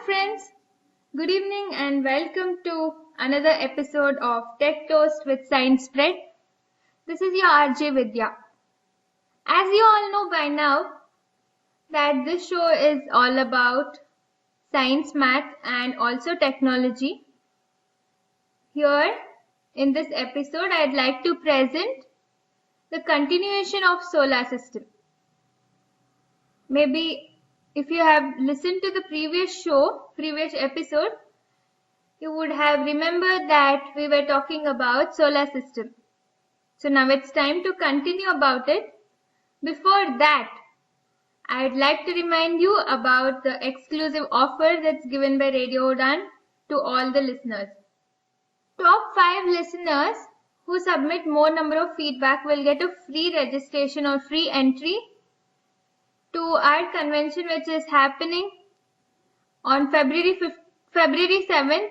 friends, good evening and welcome to another episode of Tech Toast with Science Spread. This is your RJ Vidya. As you all know by now that this show is all about science, math and also technology. Here in this episode I'd like to present the continuation of solar system. Maybe if you have listened to the previous episode, you would have remembered that we were talking about solar system. So now it's time to continue about it. Before that, I'd like to remind you about the exclusive offer that's given by Radio Udaan to all the listeners. Top 5 listeners who submit more number of feedback will get a free registration or free entry to our convention, which is happening on February 7th,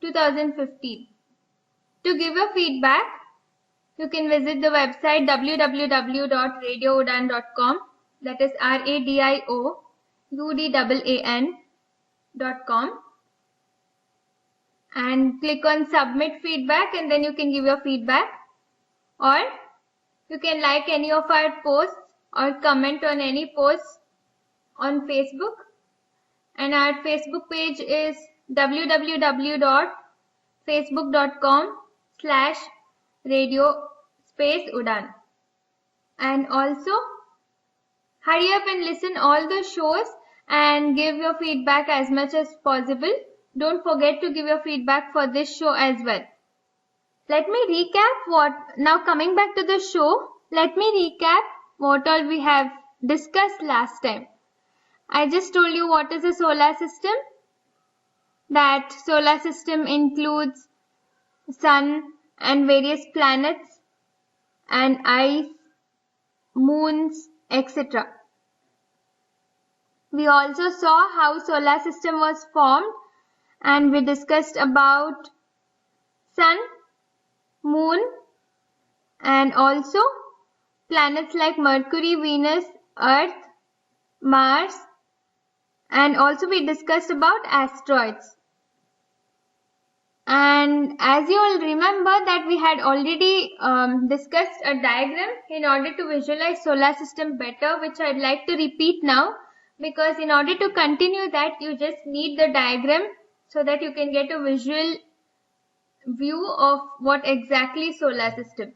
2015. To give your feedback, you can visit the website www.radioudaan.com, that is RADIOUDAAN.com, and click on submit feedback and then you can give your feedback, or you can like any of our posts or comment on any post on Facebook, and our Facebook page is www.facebook.com/radio_udaan. And also hurry up and listen all the shows and give your feedback as much as possible. Don't forget to give your feedback for this show as well. Let me recap now coming back to the show, let me recap what all we have discussed last time. I just told you what is a solar system. That solar system includes sun and various planets and ice, moons, etc. We also saw how solar system was formed, and we discussed about sun, moon and also planets like Mercury, Venus, Earth, Mars, and also we discussed about asteroids. And as you all remember that we had already discussed a diagram in order to visualize solar system better, which I'd like to repeat now, because in order to continue that you just need the diagram so that you can get a visual view of what exactly solar system.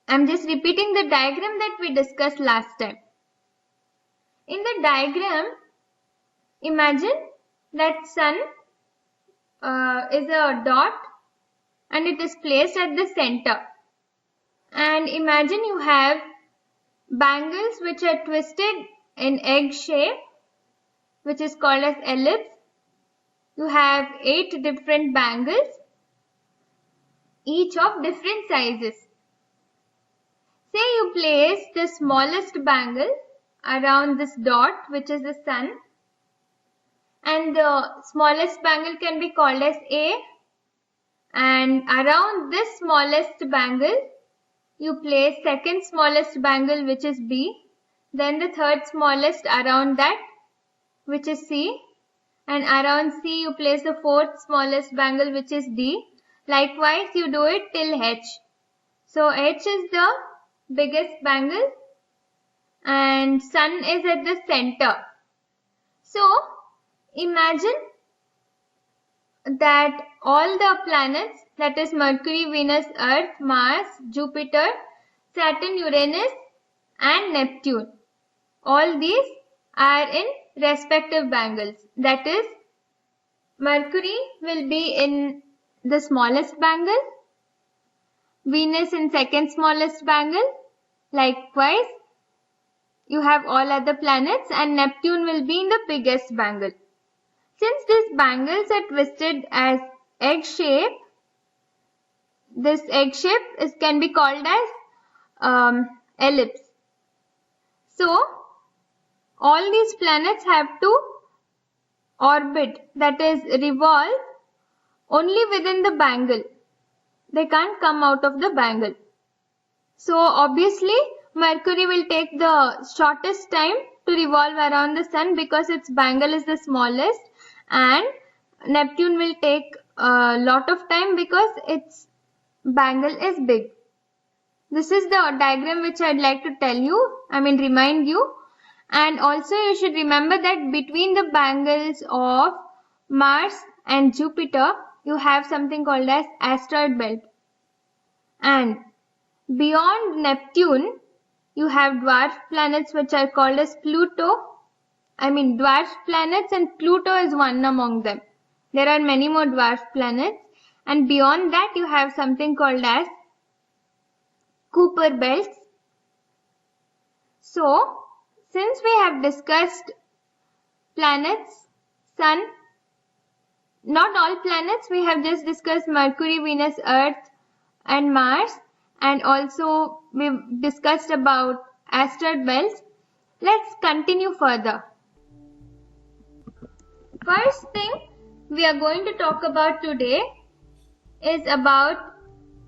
I'm just repeating the diagram that we discussed last time. In the diagram, imagine that sun is a dot and it is placed at the center. And imagine you have bangles which are twisted in egg shape, which is called as ellipse. You have 8 different bangles, each of different sizes. Say you place the smallest bangle around this dot, which is the sun, and the smallest bangle can be called as A, and around this smallest bangle you place second smallest bangle, which is B, then the third smallest around that, which is C, and around C you place the fourth smallest bangle, which is D. Likewise you do it till H. So H is the biggest bangle and sun is at the center. So imagine that all the planets, that is Mercury, Venus, Earth, Mars, Jupiter, Saturn, Uranus and Neptune, all these are in respective bangles. That is, Mercury will be in the smallest bangle, Venus in second smallest bangle. Likewise, you have all other planets and Neptune will be in the biggest bangle. Since these bangles are twisted as egg shape, this egg shape can be called as ellipse. So, all these planets have to orbit, that is revolve, only within the bangle. They can't come out of the bangle. So obviously Mercury will take the shortest time to to revolve around the sun because its bangle is the smallest, and Neptune will take a lot of time because its bangle is big. This is the diagram which I'd like to remind you. And also you should remember that between the bangles of Mars and Jupiter, you have something called as asteroid belt. And beyond Neptune, you have dwarf planets which are called as dwarf planets, and Pluto is one among them. There are many more dwarf planets, and beyond that you have something called as Kuiper belts. So, since we have discussed planets, Sun, not all planets, we have just discussed Mercury, Venus, Earth and Mars, and also we've discussed about asteroid belts. Let's continue further. First thing we are going to talk about today is about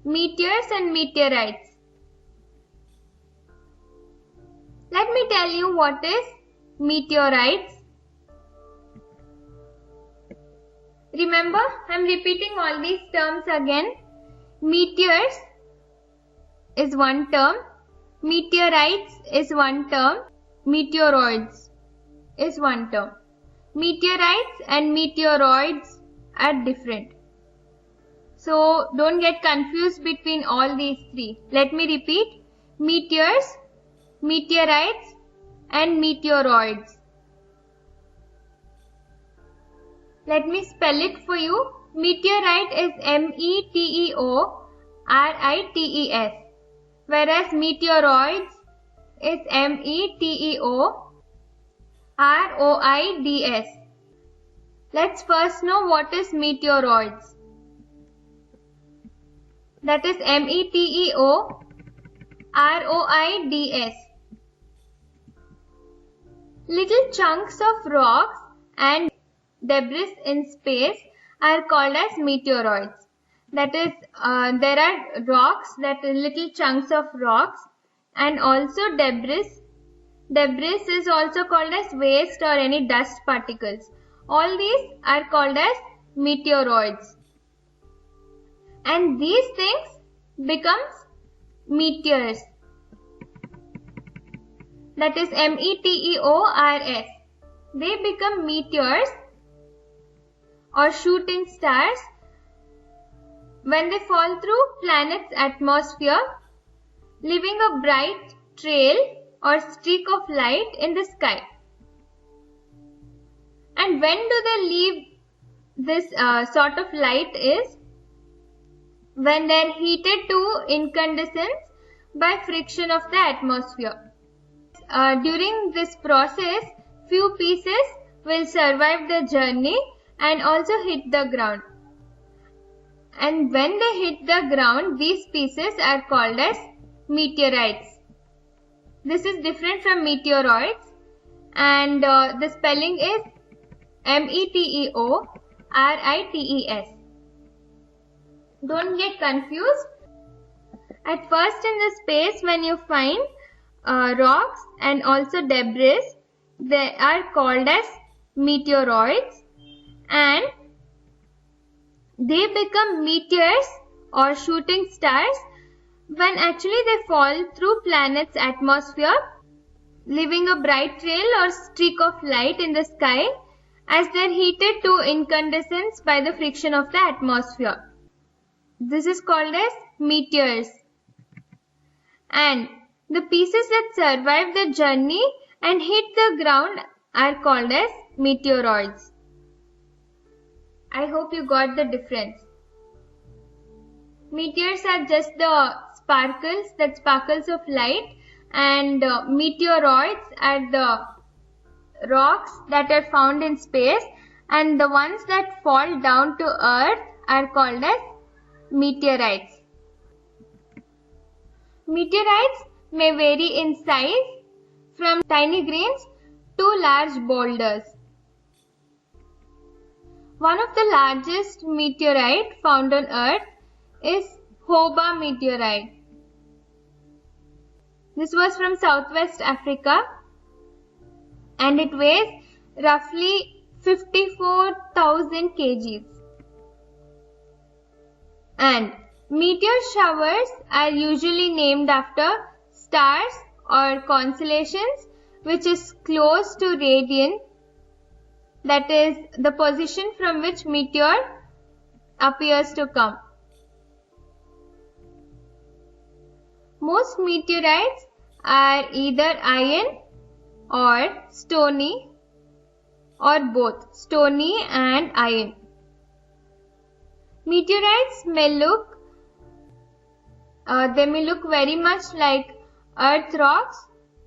meteors and meteorites. Let me tell you what is meteorites. Remember, I am repeating all these terms again. Meteors is one term, meteorites is one term, meteoroids is one term. Meteorites and meteoroids are different. So don't get confused between all these three. Let me repeat. Meteors, meteorites and meteoroids. Let me spell it for you. Meteorite is METEORITES, whereas meteoroids is METEOROIDS. Let's first know what is meteoroids. That is METEOROIDS. Little chunks of rocks and debris in space are called as meteoroids. That is, there are rocks, that are little chunks of rocks, and also debris. Debris is also called as waste or any dust particles. All these are called as meteoroids. And these things becomes meteors. That is METEORS. They become meteors or shooting stars when they fall through planet's atmosphere, leaving a bright trail or streak of light in the sky. And when do they leave this sort of light is when they are heated to incandescence by friction of the atmosphere. During this process, few pieces will survive the journey and also hit the ground. And when they hit the ground, these pieces are called as meteorites. This is different from meteoroids, and the spelling is METEORITES. Don't get confused. At first in the space, when you find rocks and also debris, they are called as meteoroids, and they become meteors or shooting stars when actually they fall through planet's atmosphere, leaving a bright trail or streak of light in the sky as they are heated to incandescence by the friction of the atmosphere. This is called as meteors. And the pieces that survive the journey and hit the ground are called as meteoroids. I hope you got the difference. Meteors are just the sparkles of light, and meteoroids are the rocks that are found in space, and the ones that fall down to earth are called as meteorites. Meteorites may vary in size from tiny grains to large boulders. One of the largest meteorite found on Earth is Hobah meteorite. This was from Southwest Africa. and it weighs roughly 54,000 kgs. And meteor showers are usually named after stars or constellations which is close to radian, that is the position from which meteor appears to come. Most meteorites are either iron or stony, or both stony and iron. Meteorites may look very much like earth rocks,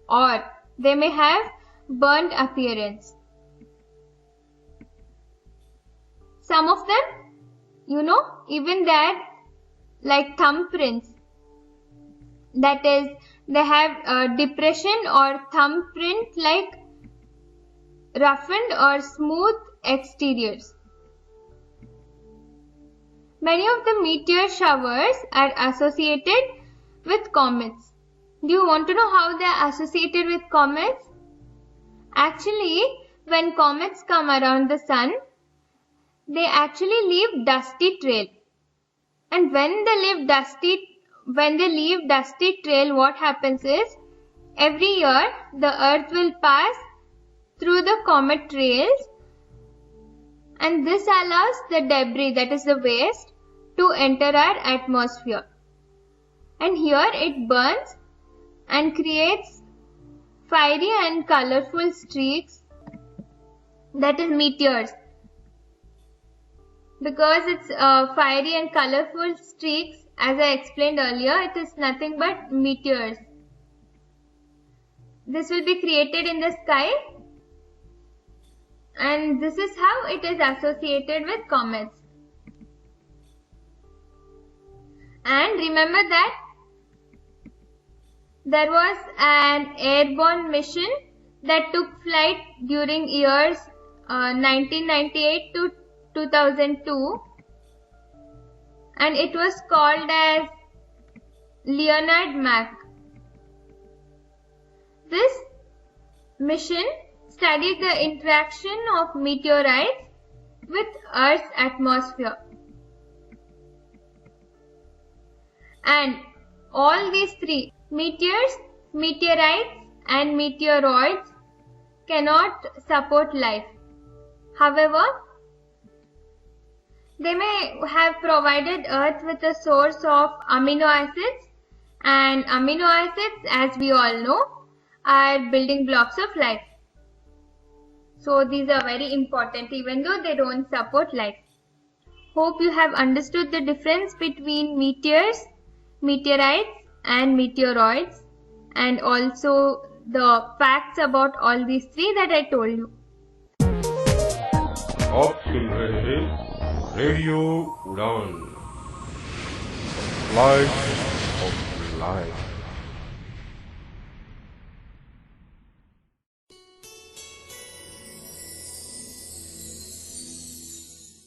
or they may have burnt appearance. Some of them, even that, like thumbprints, that is, they have a depression or thumbprint like roughened or smooth exteriors. Many of the meteor showers are associated with comets. Do you want to know how they are associated with comets? Actually, when comets come around the sun, they actually leave dusty trail. And when they leave dusty trail, what happens is, every year the earth will pass through the comet trails, and this allows the debris, that is the waste, to enter our atmosphere. And here it burns and creates fiery and colorful streaks, that is meteors. Because it's fiery and colorful streaks, as I explained earlier, it is nothing but meteors. This will be created in the sky, and this is how it is associated with comets. And remember that there was an airborne mission that took flight during years 1998 to 2002, and it was called as Leonard Mac. This mission studied the interaction of meteorites with Earth's atmosphere. And all these three, meteors, meteorites and meteoroids, cannot support life. However, they may have provided Earth with a source of amino acids, and amino acids, as we all know, are building blocks of life. So these are very important even though they don't support life. Hope you have understood the difference between meteors, meteorites and meteoroids, and also the facts about all these three that I told you. आप सुन रहे हैं radio उड़ान, life of life.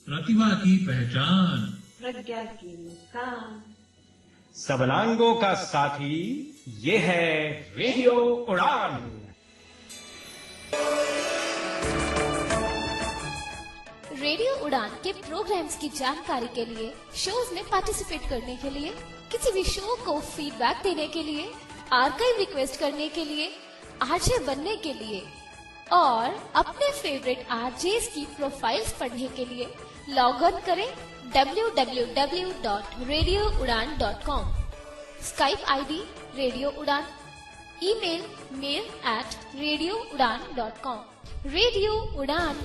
प्रतिभा की पहचान, प्रज्ञा की मुस्कान, सबलांगों का साथी, ये है रेडियो उड़ान। रेडियो उड़ान के प्रोग्राम्स की जानकारी के लिए, शोज में पार्टिसिपेट करने के लिए, किसी भी शो को फीडबैक देने के लिए, आर्काइव रिक्वेस्ट करने के लिए, आरजे बनने के लिए और अपने फेवरेट आरजेस की प्रोफाइल्स पढ़ने के लिए लॉग ऑन करें www.radioudan.com, स्काइप आईडी रेडियो उड़ान, ईमेल mail@radioudan.com। रेडियो उड़ान,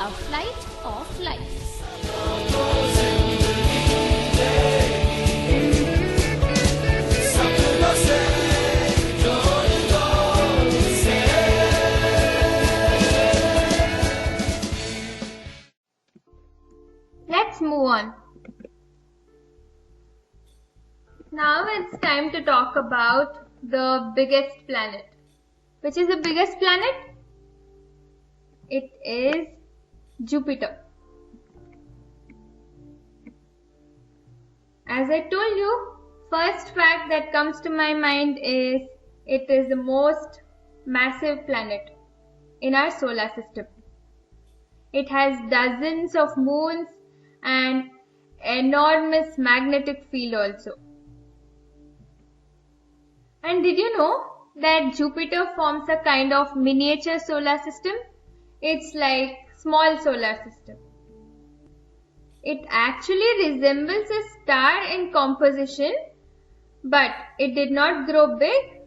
a flight of life। Let's move on. Now it's time to talk about the biggest planet. Which is the biggest planet? It is Jupiter. As I told you, first fact that comes to my mind is it is the most massive planet. in our solar system. It has dozens of moons and enormous magnetic field also. And did you know that Jupiter forms a kind of miniature solar system? It's like small solar system. It actually resembles a star in composition, but it did not grow big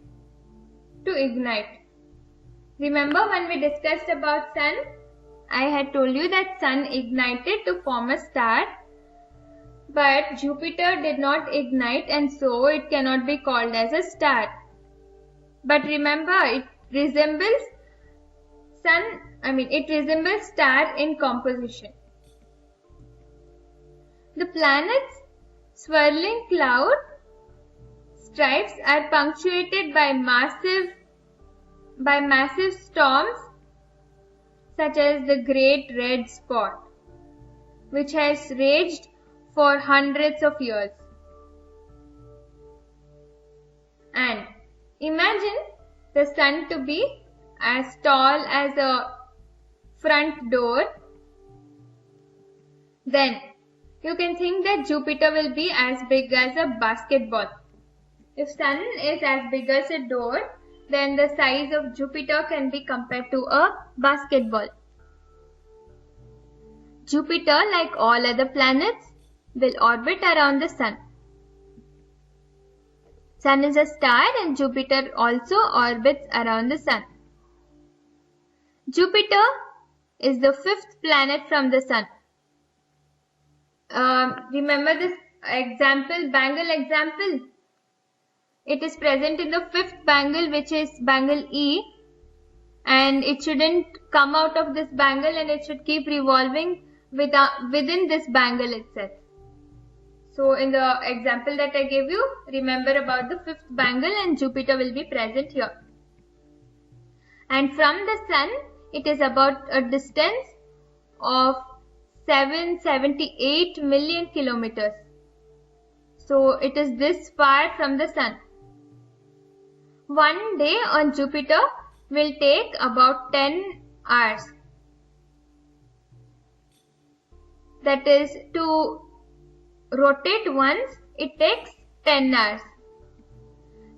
to ignite. Remember when we discussed about sun? I had told you that sun ignited to form a star, but Jupiter did not ignite and so it cannot be called as a star. But remember, it resembles star in composition. The planet's swirling cloud stripes are punctuated by massive storms such as the Great Red Spot, which has raged for hundreds of years. And imagine the sun to be as tall as a front door. Then you can think that Jupiter will be as big as a basketball. If sun is as big as a door, then the size of Jupiter can be compared to a basketball. Jupiter, like all other planets, will orbit around the sun. Sun is a star and Jupiter also orbits around the sun. Jupiter is the fifth planet from the sun. Remember this example, bangle example? It is present in the fifth bangle, which is bangle E, and it shouldn't come out of this bangle and it should keep revolving within this bangle itself. So in the example that I gave you, remember about the fifth bangle and Jupiter will be present here. And from the sun, it is about a distance of 778 million kilometers. So it is this far from the sun. One day on Jupiter will take about 10 hours. That is, to rotate once, it takes 10 hours.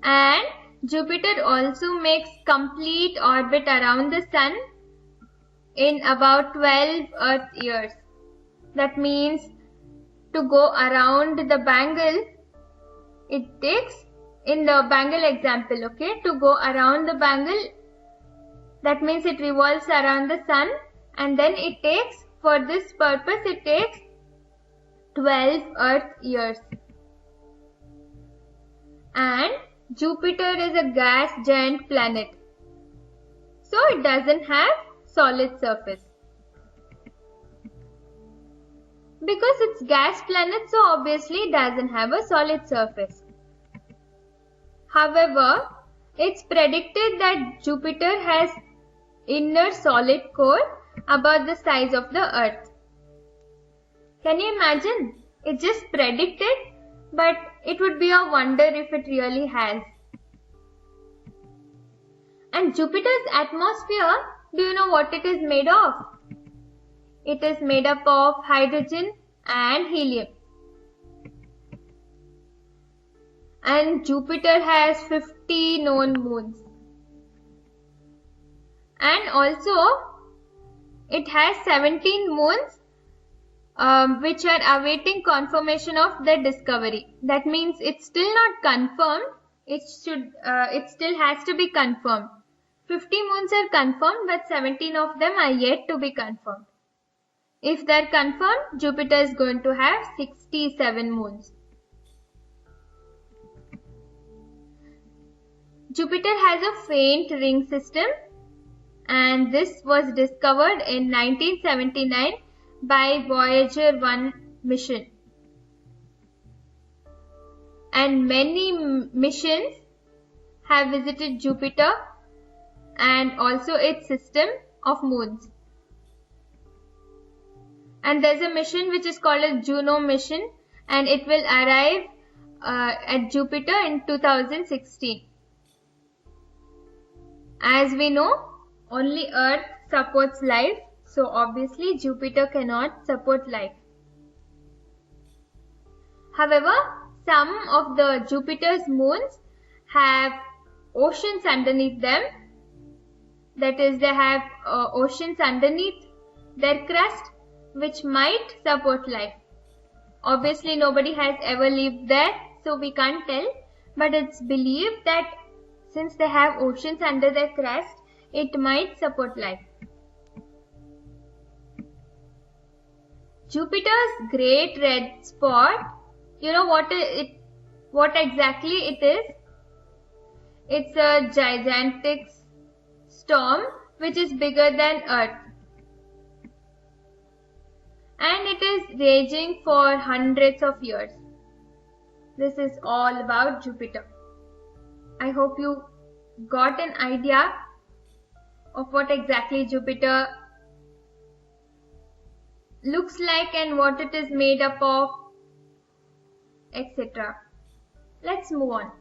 And Jupiter also makes complete orbit around the sun in about 12 Earth years. That means to go around the bangle, it takes, in the bangle example, okay, to go around the bangle, that means it revolves around the sun, and then it takes, for this purpose, it takes 12 Earth years. And Jupiter is a gas giant planet, so it doesn't have solid surface. Because it's gas planet, so obviously it doesn't have a solid surface. However, it's predicted that Jupiter has inner solid core about the size of the Earth. Can you imagine? It's just predicted, but it would be a wonder if it really has. And Jupiter's atmosphere, do you know what it is made of? It is made up of hydrogen and helium. And Jupiter has 50 known moons. And also, it has 17 moons which are awaiting confirmation of their discovery. That means it's still not confirmed. It still has to be confirmed. 50 moons are confirmed, but 17 of them are yet to be confirmed. If they're confirmed, Jupiter is going to have 67 moons. Jupiter has a faint ring system, and this was discovered in 1979 by Voyager 1 mission. And many missions have visited Jupiter and also its system of moons. And there's a mission which is called a Juno mission, and it will arrive at Jupiter in 2016. As we know, only Earth supports life, so obviously Jupiter cannot support life. However, some of the Jupiter's moons have oceans underneath them. That is, they have oceans underneath their crust which might support life. Obviously, nobody has ever lived there, so we can't tell. But it's believed that since they have oceans under their crust, it might support life. Jupiter's great red spot, you know what exactly it is? It's a gigantic storm which is bigger than Earth. And it is raging for hundreds of years. This is all about Jupiter. I hope you got an idea of what exactly Jupiter looks like and what it is made up of, etc. Let's move on.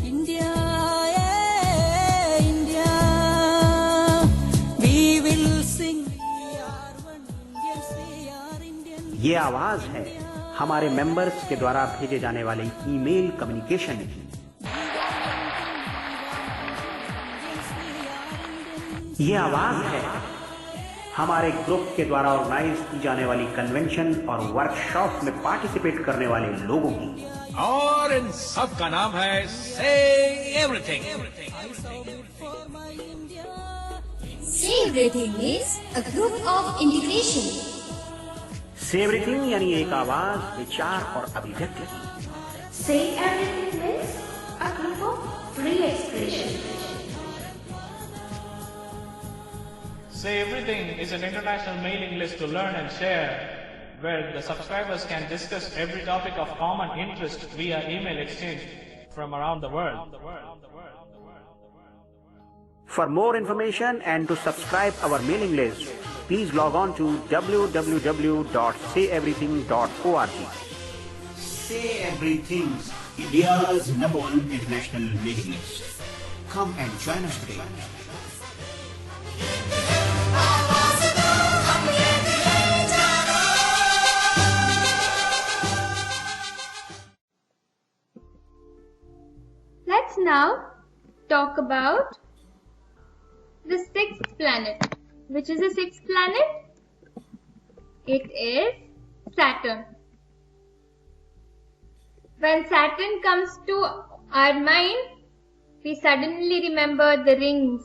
India, yeah, India, we will sing. We are one Indians, we are Indian. ये आवाज है हमारे members के द्वारा भेजे जाने वाले email communication की। ये आवाज है हमारे ग्रुप के द्वारा ऑर्गेनाइज की जाने वाली कन्वेंशन और वर्कशॉप में पार्टिसिपेट करने वाले लोगों की। और इन सब का नाम है से everything. Say Everything is a group of integration. से एवरीथिंग यानी एक आवाज, विचार और अभिव्यक्ति की। Say Everything means a group of free expression. Say Everything is an international mailing list to learn and share, where the subscribers can discuss every topic of common interest via email exchange from around the world. For more information and to subscribe our mailing list, please log on to www.sayeverything.org. Say Everything, India's #1 international mailing list. Come and join us today. Let's now talk about the sixth planet. Which is the sixth planet? It is Saturn. When Saturn comes to our mind, we suddenly remember the rings.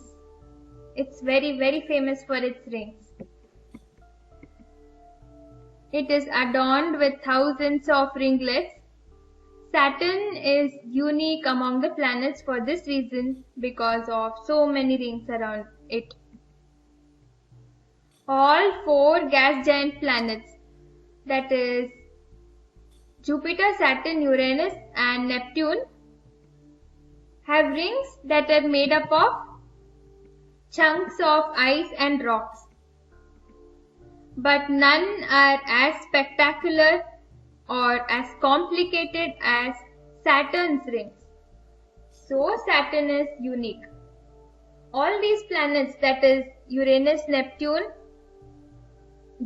It's very, very famous for its rings. It is adorned with thousands of ringlets. Saturn is unique among the planets for this reason, because of so many rings around it. All 4 gas giant planets, that is Jupiter, Saturn, Uranus and Neptune, have rings that are made up of chunks of ice and rocks. But none are as spectacular or as complicated as Saturn's rings. So Saturn is unique. All these planets, that is Uranus, Neptune,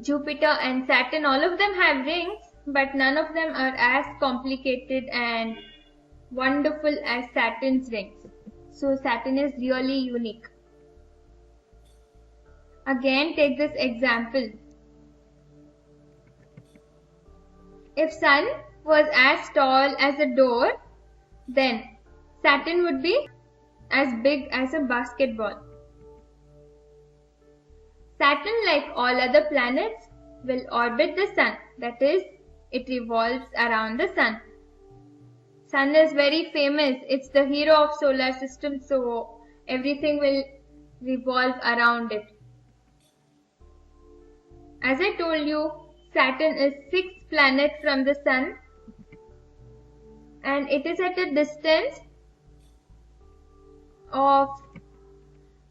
Jupiter and Saturn, all of them have rings, but none of them are as complicated and wonderful as Saturn's rings. So Saturn is really unique. Again, take this example. If Sun was as tall as a door, then Saturn would be as big as a basketball. Saturn, like all other planets, will orbit the Sun. That is, it revolves around the Sun. Sun is very famous. It's the hero of solar system, so everything will revolve around it. As I told you, Saturn is 6th planet from the Sun, and it is at a distance of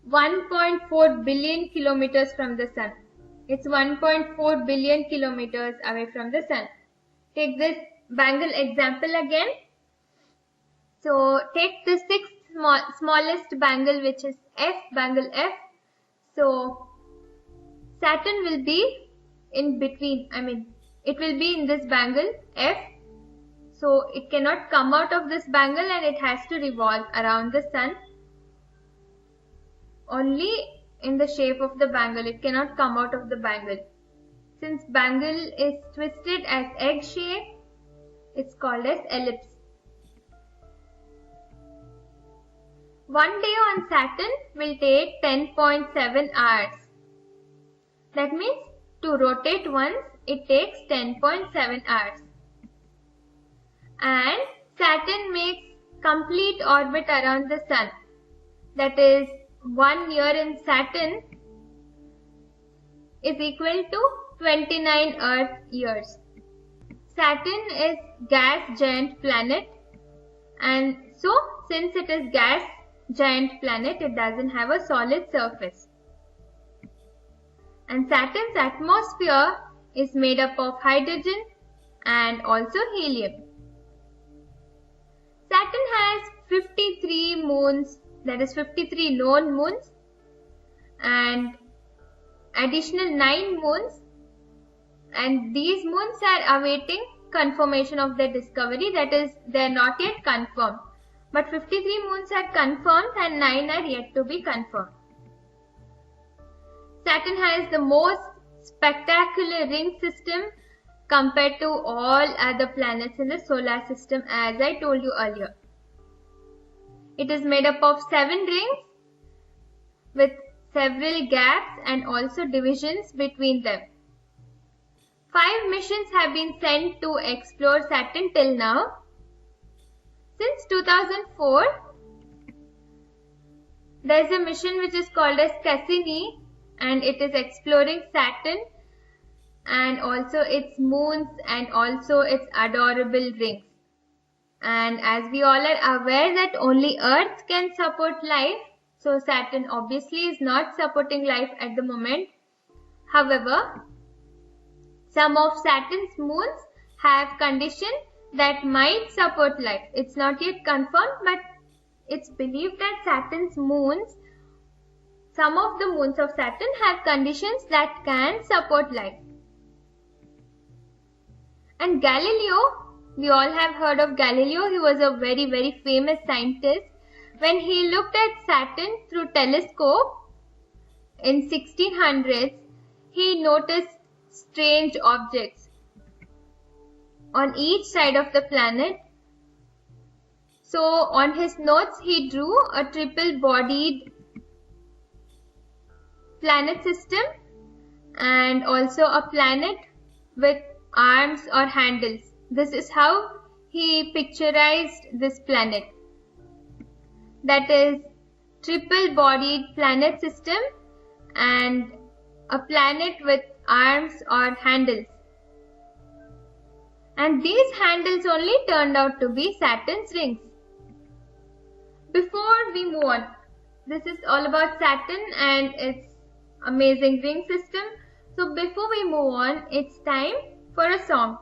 1.4 billion kilometers from the Sun. It's 1.4 billion kilometers away from the Sun. Take this bangle example again. So take the sixth smallest bangle, which is F, bangle F. So Saturn will be in between, it will be in this bangle F. So it cannot come out of this bangle and it has to revolve around the sun. Only in the shape of the bangle, it cannot come out of the bangle. Since bangle is twisted as egg shape, it's called as ellipse. One day on Saturn will take 10.7 hours. That means to rotate once, it takes 10.7 hours. And Saturn makes complete orbit around the sun. That is, 1 year in Saturn is equal to 29 Earth years. Saturn is gas giant planet, and so since it is gas giant planet, it doesn't have a solid surface. And Saturn's atmosphere is made up of hydrogen and also helium. Saturn has 53 moons, that is 53 known moons, and additional 9 moons, and these moons are awaiting confirmation of their discovery, that is, they are not yet confirmed. But 53 moons are confirmed and 9 are yet to be confirmed. Saturn has the most spectacular ring system compared to all other planets in the solar system, as I told you earlier. It is made up of 7 rings with several gaps and also divisions between them. 5 missions have been sent to explore Saturn till now. Since 2004, there is a mission which is called as Cassini, and it is exploring Saturn and also its moons and also its adorable rings. And as we all are aware that only Earth can support life, so Saturn obviously is not supporting life at the moment. However, some of Saturn's moons have conditions that might support life. It's not yet confirmed, but it's believed that Saturn's moons, some of the moons of Saturn have conditions that can support life. And Galileo, we all have heard of Galileo. He was a very, very famous scientist. When he looked at Saturn through telescope in 1600s, he noticed strange objects on each side of the planet. So on his notes, he drew a triple-bodied planet system and also a planet with arms or handles. This is how he picturized this planet. That is, triple-bodied planet system and a planet with arms or handles. And these handles only turned out to be Saturn's rings. Before we move on, this is all about Saturn and its amazing ring system. So before we move on, it's time for a song.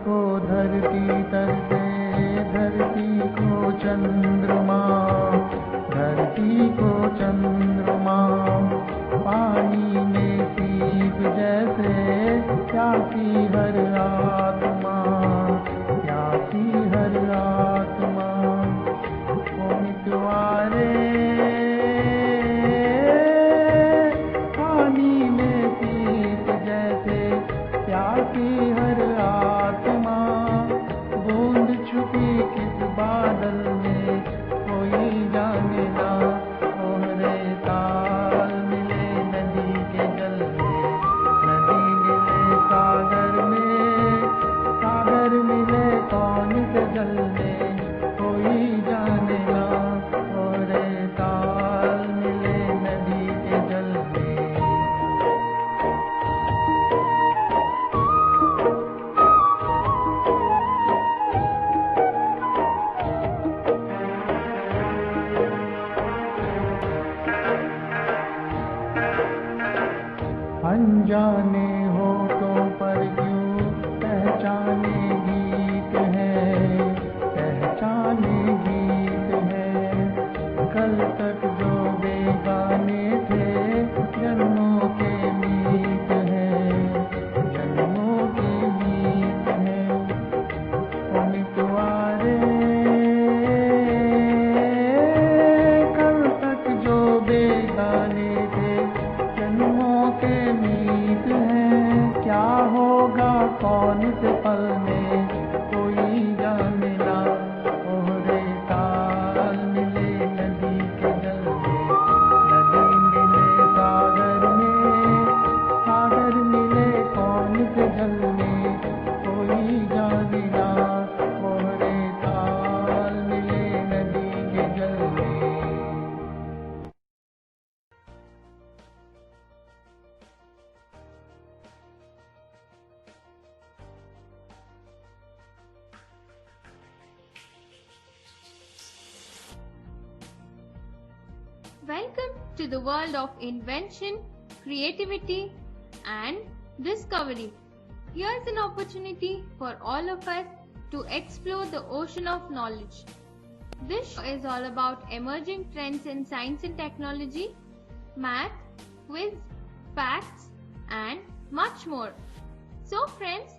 को धरती तरसे, धरती को चंद्रमा, धरती को चंद्रमा, पानी में सीप जैसे प्यासी हर आत्मा, प्यासी हर आत्मा। ओ मितवारे पानी में सीप जैसे प्यासी हर आत्मा, बूंद छुपी किस बादल में कोई जाने ना, ओहरे ताल मिले नदी के जल में, नदी मिले सागर में, सागर मिले कौन से जल में कोई जाने ना, ओहरे ताल मिले नदी के जल में। अनजाने होठों पर क्यों पहचाने गीत है, पहचाने गीत है। कल तक जो बेगाने थे जन्मों के मीत है, जन्मों के मीत है। ओ मितवारे कल तक जो बेगाने थे जन्मों के मीत है। क्या होगा कौन से पल में कोई जाने ना, ओहरे ताल मिले नदी के जल में, नदी मिले सागर में, सागर मिले कौन से जल में कोई जाने ना, ओहरे ताल मिले नदी के जल में। Welcome to the world of invention, creativity, and discovery. Here's an opportunity for all of us to explore the ocean of knowledge. This show is all about emerging trends in science and technology, math, quiz, facts, and much more. So friends,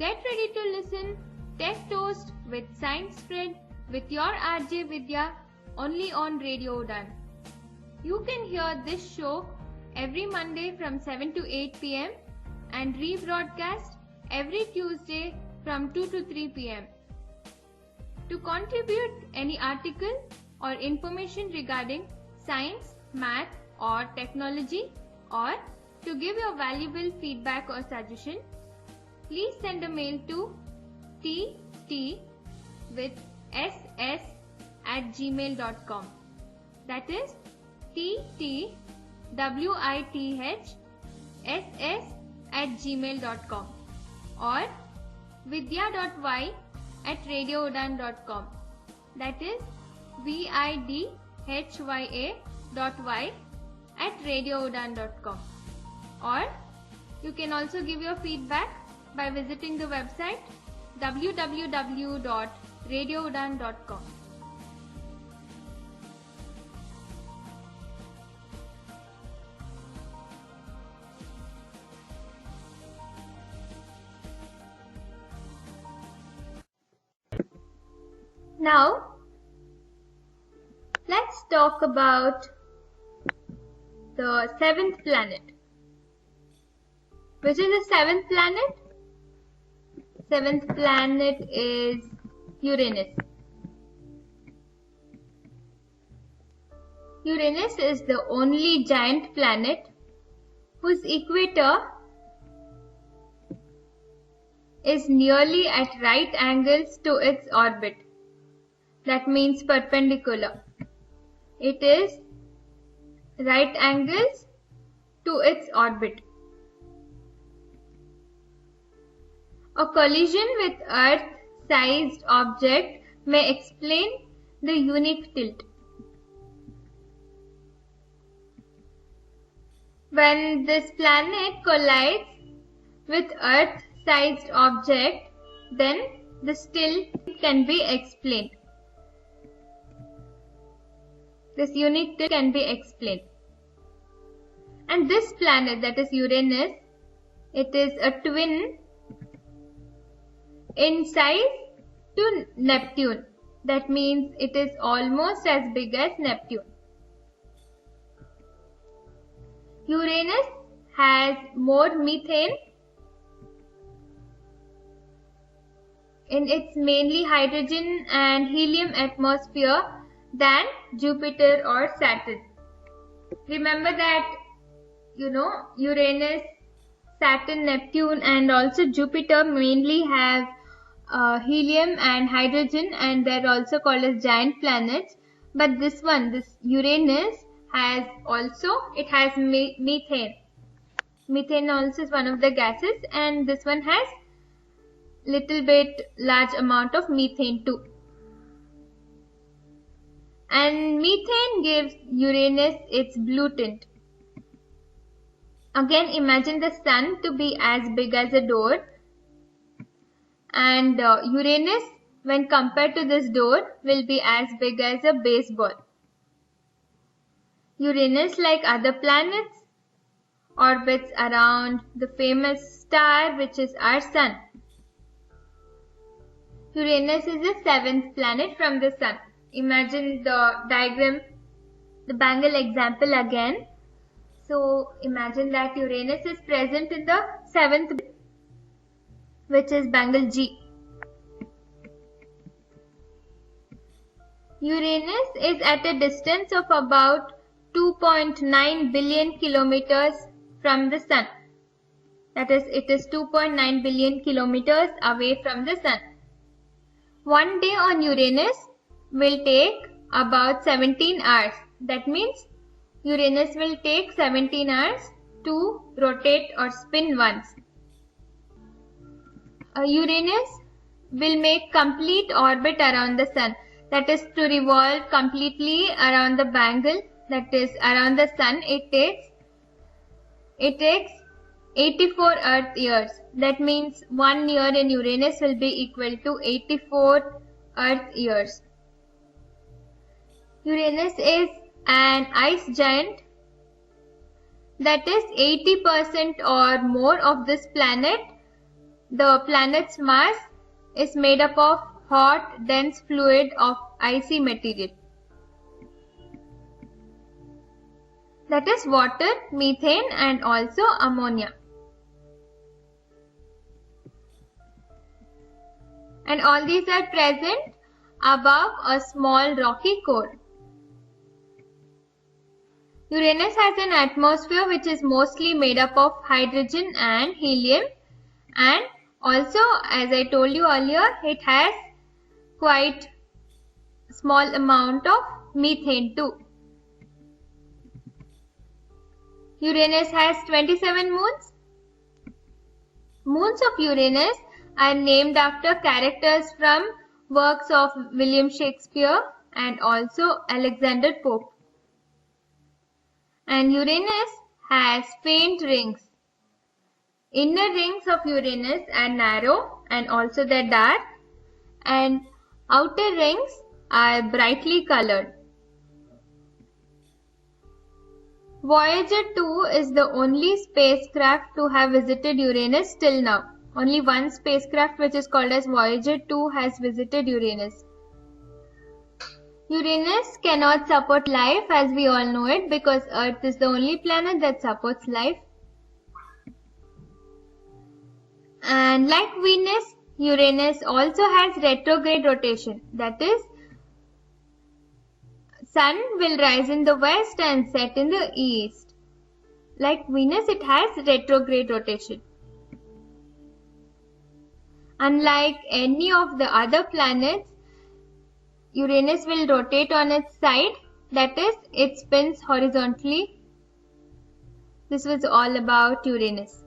get ready to listen Tech Toast with Science Spread with your RJ Vidya only on Radio Udan. You can hear this show every Monday from 7 to 8 pm and rebroadcast every Tuesday from 2 to 3 pm. To contribute any article or information regarding science, math or technology, or to give your valuable feedback or suggestion, please send a mail to ttwithss@gmail.com. That is ttwithss@gmail.com or vidya.y@radioudan.com. That is vidhya.y@radioudan.com. Or you can also give your feedback by visiting the website www.radioudan.com. Now, let's talk about the seventh planet. Which is the seventh planet? Seventh planet is Uranus. Uranus is the only giant planet whose equator is nearly at right angles to its orbit. That means perpendicular. It is right angles to its orbit. A collision with Earth-sized object may explain the unique tilt. When this planet collides with Earth-sized object, then the still can be explained. This unique tilt can be explained. And this planet, that is Uranus, it is a twin in size to Neptune. That means it is almost as big as Neptune. Uranus has more methane in its mainly hydrogen and helium atmosphere than Jupiter or Saturn. Remember that, Uranus, Saturn, Neptune and also Jupiter mainly have helium and hydrogen, and they're also called as giant planets. But this Uranus has methane. Methane also is one of the gases, and this one has little bit large amount of methane too. And methane gives Uranus its blue tint. Again, imagine the sun to be as big as a door, and Uranus, when compared to this door, will be as big as a baseball. Uranus, like other planets, orbits around the famous star which is our sun. Uranus is the 7th planet from the sun. Imagine the diagram, the bangle example again. So imagine that Uranus is present in the 7th, which is bangle G. Uranus is at a distance of about 2.9 billion kilometers from the sun. That is, it is 2.9 billion kilometers away from the sun. One day on Uranus will take about 17 hours. That means Uranus will take 17 hours to rotate or spin once. Uranus will make complete orbit around the sun. That is, to revolve completely around the bangle, that is around the sun, it takes 84 Earth years. That means 1 year in Uranus will be equal to 84 Earth years. Uranus is an ice giant. That is 80% or more of this planet. The planet's mass is made up of hot, dense fluid of icy material. That is water, methane and also ammonia. And all these are present above a small rocky core. Uranus has an atmosphere which is mostly made up of hydrogen and helium, and also, as I told you earlier, it has quite small amount of methane too. Uranus has 27 moons. Moons of Uranus are named after characters from works of William Shakespeare and also Alexander Pope. And Uranus has faint rings. Inner rings of Uranus are narrow and also they're dark, and outer rings are brightly colored. Voyager 2 is the only spacecraft to have visited Uranus till now. Only one spacecraft, which is called as Voyager 2, has visited Uranus. Uranus cannot support life as we all know it, because Earth is the only planet that supports life. And like Venus, Uranus also has retrograde rotation. That is, Sun will rise in the west and set in the east. Like Venus, it has retrograde rotation. Unlike any of the other planets, Uranus will rotate on its side, that is, it spins horizontally. This was all about Uranus.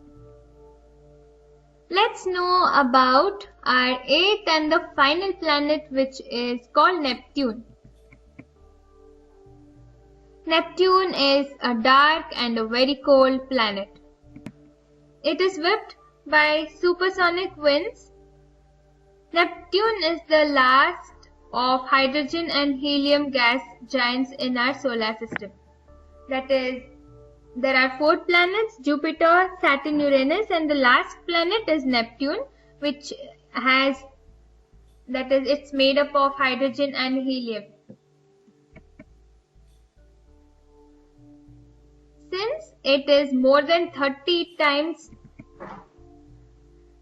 Let's know about our 8th and the final planet, which is called Neptune. Neptune is a dark and a very cold planet. It is whipped by supersonic winds Neptune is the last of hydrogen and helium gas giants in our solar system. That is, there are 4 planets: Jupiter, Saturn, Uranus, and the last planet is Neptune, which has, that is, it's made up of hydrogen and helium. Since it is more than 30 times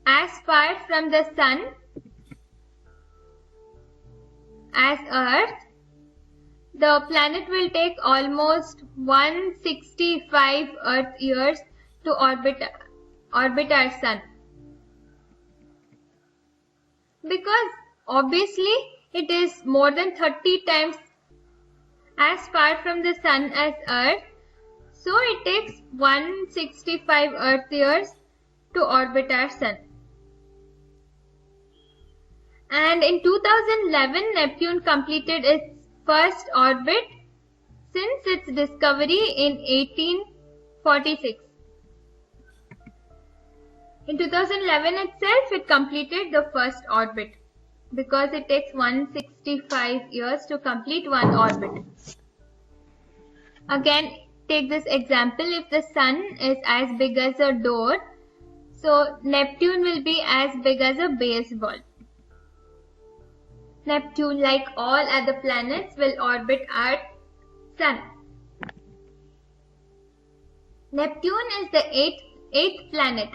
as far from the Sun as Earth, the planet will take almost 165 Earth years to orbit our Sun. Because obviously it is more than 30 times as far from the Sun as Earth, so it takes 165 Earth years to orbit our Sun. And in 2011, Neptune completed its first orbit since its discovery in 1846. In 2011 itself, it completed the first orbit because it takes 165 years to complete one orbit. Again, take this example: if the Sun is as big as a door, so Neptune will be as big as a baseball. Neptune, like all other planets, will orbit our Sun. Neptune is the eighth planet.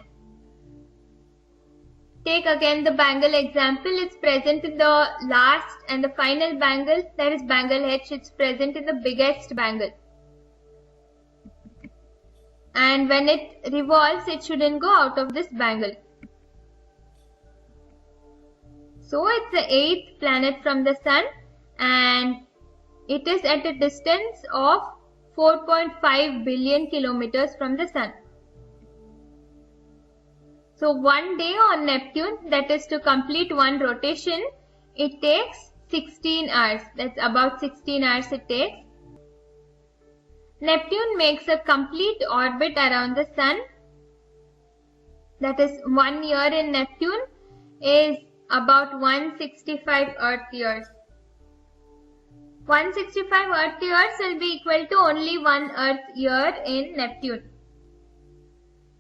Take again the bangle example. It's present in the last and the final bangle, that is bangle H. It's present in the biggest bangle. And when it revolves, it shouldn't go out of this bangle. So it's the 8th planet from the Sun, and it is at a distance of 4.5 billion kilometers from the Sun. So one day on Neptune, that is to complete one rotation, it takes 16 hours. That's about 16 hours it takes. Neptune makes a complete orbit around the Sun. That is, 1 year in Neptune is about 165 Earth years. 165 Earth years will be equal to only 1 Earth year in Neptune.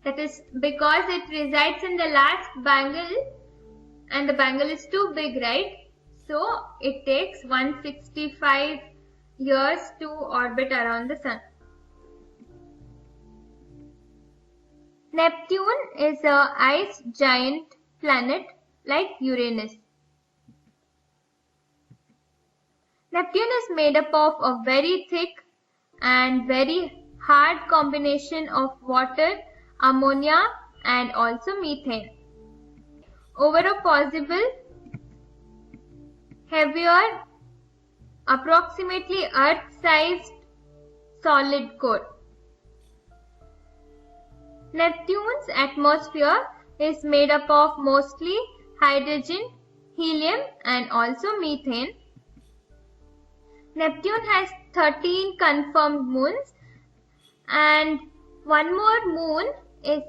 That is because it resides in the last bangle, and the bangle is too big, right? So it takes 165 years to orbit around the Sun. Neptune is a ice giant planet like Uranus. Neptune is made up of a very thick and very hard combination of water, ammonia, and also methane over a possible heavier, approximately Earth-sized solid core. Neptune's atmosphere is made up of mostly hydrogen, helium, and also methane. Neptune has 13 confirmed moons, and one more moon is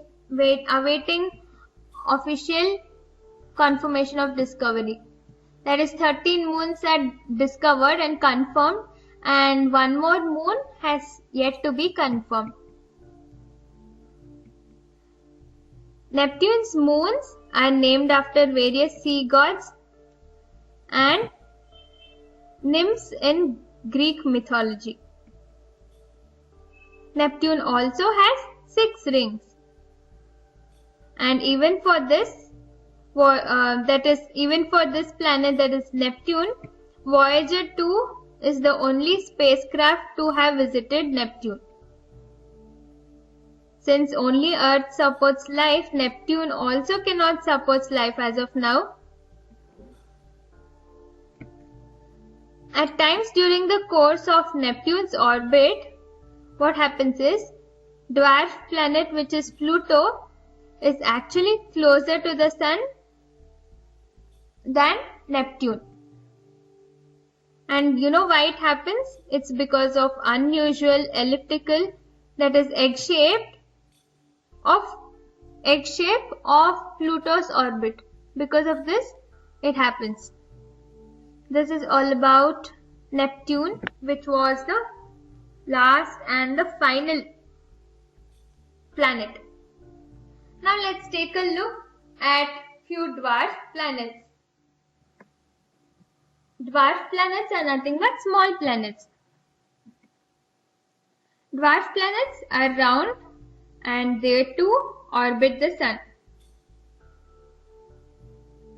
awaiting official confirmation of discovery. That is, 13 moons are discovered and confirmed, and one more moon has yet to be confirmed. Neptune's moons are named after various sea gods and nymphs in Greek mythology. Neptune also has 6 rings, and even for this planet, that is Neptune, Voyager 2 is the only spacecraft to have visited Neptune. Since only Earth supports life, Neptune also cannot support life as of now. At times during the course of Neptune's orbit, what happens is, dwarf planet, which is Pluto, is actually closer to the Sun than Neptune. And you know why it happens? It's because of unusual elliptical, that is egg shape of Pluto's orbit. Because of this it happens. This is all about Neptune, which was the last and the final planet. Now let's take a look at few dwarf planets. Dwarf planets are nothing but small planets. Dwarf planets are round and they too orbit the Sun.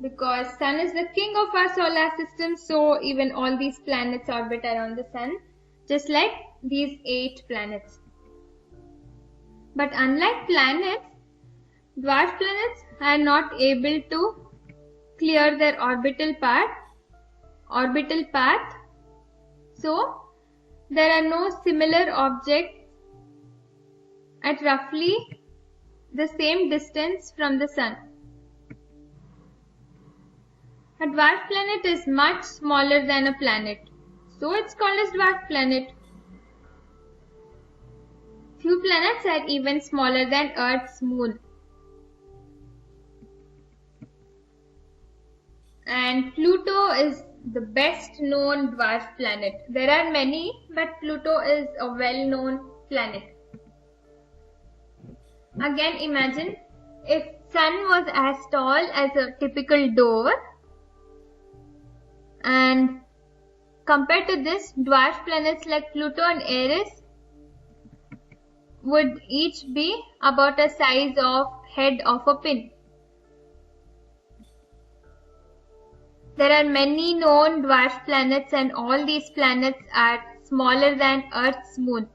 Because Sun is the king of our solar system, so even all these planets orbit around the Sun, just like these 8 planets. But unlike planets, dwarf planets are not able to clear their orbital path. So there are no similar objects at roughly the same distance from the Sun. A dwarf planet is much smaller than a planet, so it's called as dwarf planet. Few planets are even smaller than Earth's moon. And Pluto is the best known dwarf planet. There are many, but Pluto is a well-known planet. Again, imagine if Sun was as tall as a typical door, and compared to this, dwarf planets like Pluto and Eris would each be about a size of head of a pin. There are many known dwarf planets and all these planets are smaller than Earth's moon.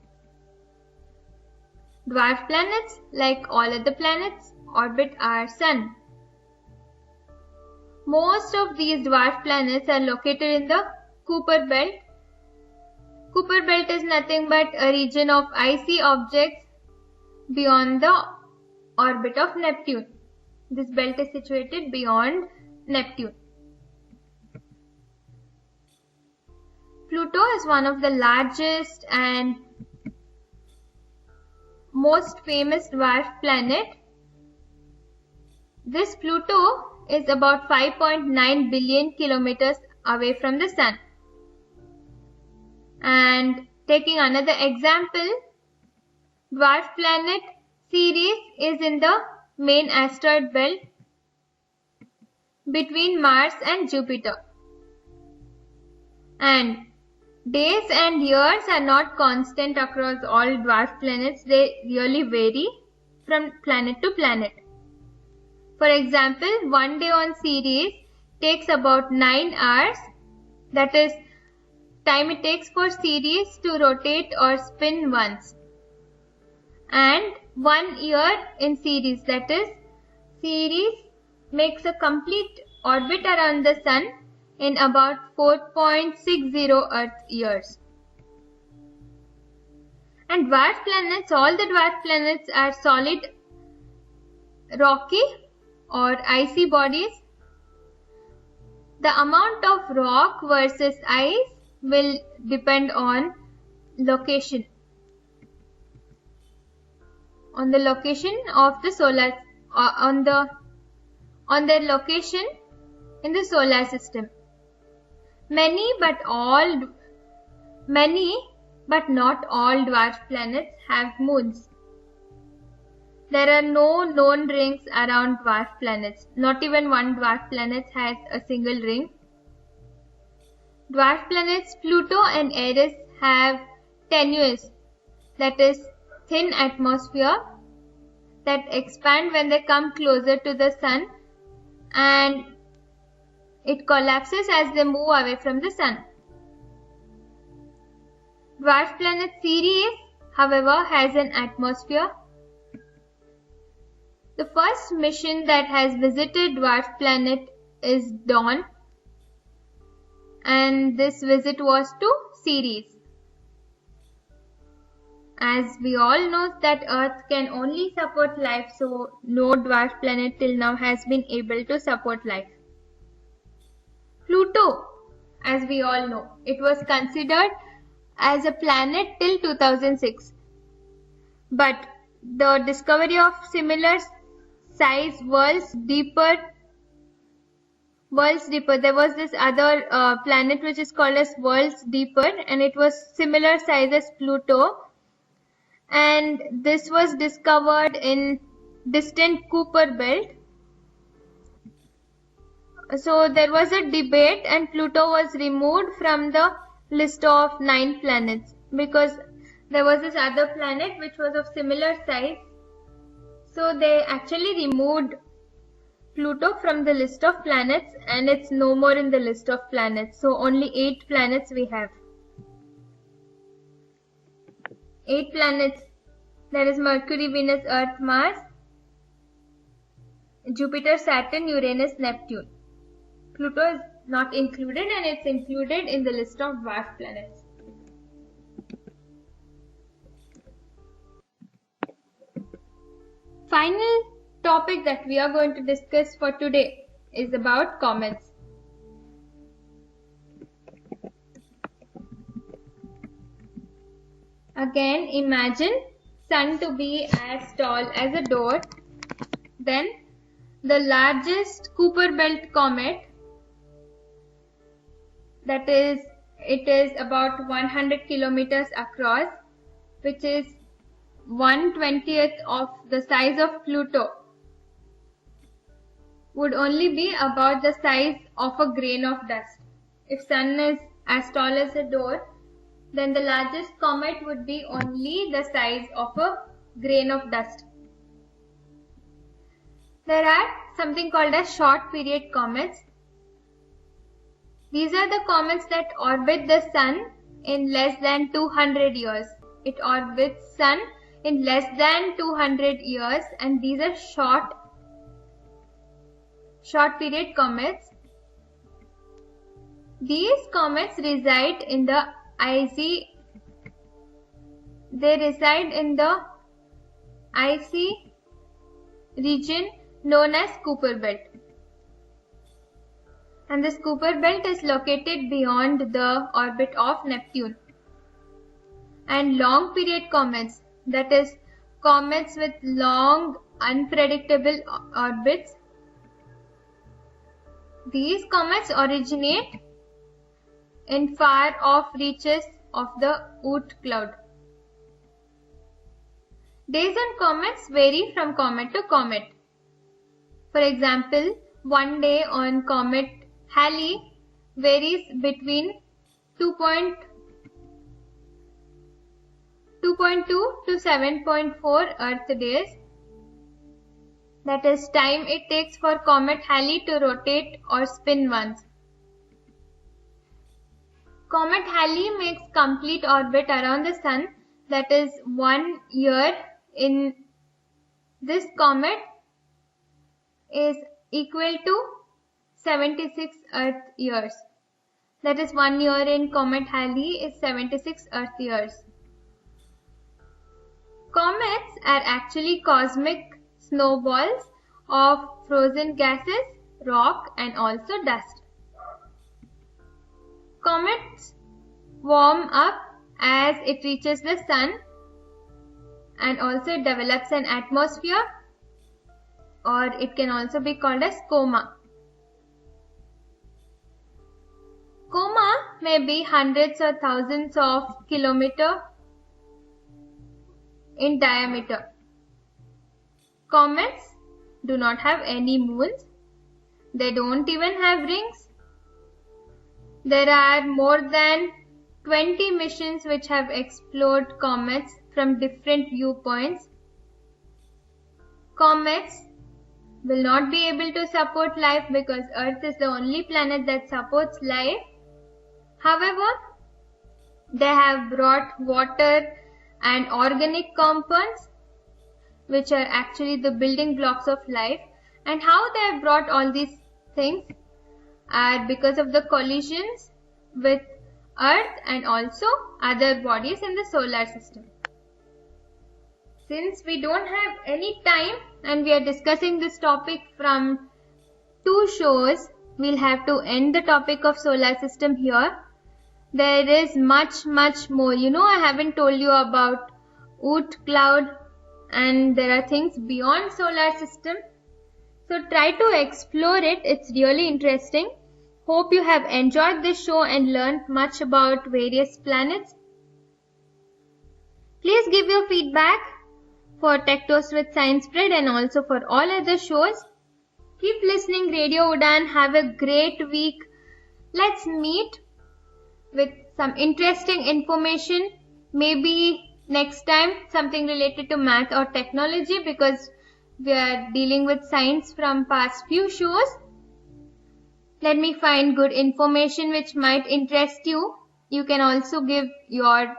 Dwarf planets, like all other planets, orbit our Sun. Most of these dwarf planets are located in the Kuiper belt. Kuiper belt is nothing but a region of icy objects beyond the orbit of Neptune. This belt is situated beyond Neptune. Pluto is one of the largest and most famous dwarf planet. This Pluto is about 5.9 billion kilometers away from the Sun. And taking another example, dwarf planet Ceres is in the main asteroid belt between Mars and Jupiter. And days and years are not constant across all dwarf planets. They really vary from planet to planet. For example, one day on Ceres takes about 9 hours. That is, time it takes for Ceres to rotate or spin once. And 1 year in Ceres, that is, Ceres makes a complete orbit around the Sun in about 4.60 Earth years. And dwarf planets, all the dwarf planets are solid, rocky or icy bodies. The amount of rock versus ice will depend on location. On the location of the solar, on their location in the solar system. Many but not all dwarf planets have moons. There are no known rings around dwarf planets. Not even one dwarf planet has a single ring. Dwarf planets Pluto and Eris have tenuous, that is thin atmosphere that expand when they come closer to the Sun, and it collapses as they move away from the Sun. Dwarf planet Ceres, however, has an atmosphere. The first mission that has visited dwarf planet is Dawn, and this visit was to Ceres. As we all know that Earth can only support life, so no dwarf planet till now has been able to support life. Pluto, as we all know, it was considered as a planet till 2006. But the discovery of similar size worlds deeper Worlds deeper. There was this other planet which is called as Worlds deeper, and it was similar size as Pluto. And this was discovered in distant Kuiper belt. So there was a debate, and Pluto was removed from the list of 9 planets because there was this other planet which was of similar size. So they actually removed Pluto from the list of planets, and it's no more in the list of planets. So only 8 planets we have. 8 planets. There is Mercury, Venus, Earth, Mars, Jupiter, Saturn, Uranus, Neptune. Pluto is not included, and it's included in the list of dwarf planets. Final topic that we are going to discuss for today is about comets. Again, imagine Sun to be as tall as a door. Then the largest Kuiper belt comet, that is, it is about 100 kilometers across, which is 1/20th of the size of Pluto, would only be about the size of a grain of dust. If Sun is as tall as a door, then the largest comet would be only the size of a grain of dust. There are something called as short period comets. These are the comets that orbit the Sun in less than 200 years. It orbits Sun in less than 200 years, and these are short period comets. These comets reside in the icy region known as Kuiper belt. And this Kuiper belt is located beyond the orbit of Neptune. And long period comets, that is, comets with long unpredictable orbits, these comets originate in far off reaches of the Oort cloud. Days on comets vary from comet to comet. For example, one day on comet Halley varies between 2.2 to 7.4 Earth days. That is time it takes for comet Halley to rotate or spin once. Comet Halley makes complete orbit around the Sun, that is 1 year in this comet is equal to 76 Earth years. That is 1 year in comet Halley is 76 Earth years. Comets are actually cosmic snowballs of frozen gases, rock, and also dust. Comets warm up as it reaches the Sun, and also it develops an atmosphere, or it can also be called as coma. Coma may be hundreds or thousands of kilometers in diameter. Comets do not have any moons. They don't even have rings. There are more than 20 missions which have explored comets from different viewpoints. Comets will not be able to support life because Earth is the only planet that supports life. However, they have brought water and organic compounds, which are actually the building blocks of life. And how they have brought all these things are because of the collisions with Earth and also other bodies in the solar system. Since we don't have any time and we are discussing this topic from 2 shows, we'll have to end the topic of solar system here. There is much more. I haven't told you about Oort cloud, and there are things beyond solar system. So try to explore it. It's really interesting. Hope you have enjoyed this show and learned much about various planets. Please give your feedback for Tech Toast with Science Spread and also for all other shows. Keep listening Radio Udan. Have a great week. Let's meet with some interesting information. Maybe next time something related to math or technology, because we are dealing with science from past few shows. Let me find good information which might interest you. You can also give your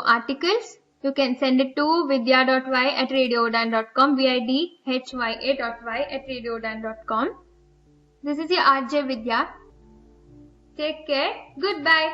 articles. You can send it to vidya.y@radioudan.com, vidhya.y@radioudan.com. This is your RJ Vidya. Take care. Goodbye.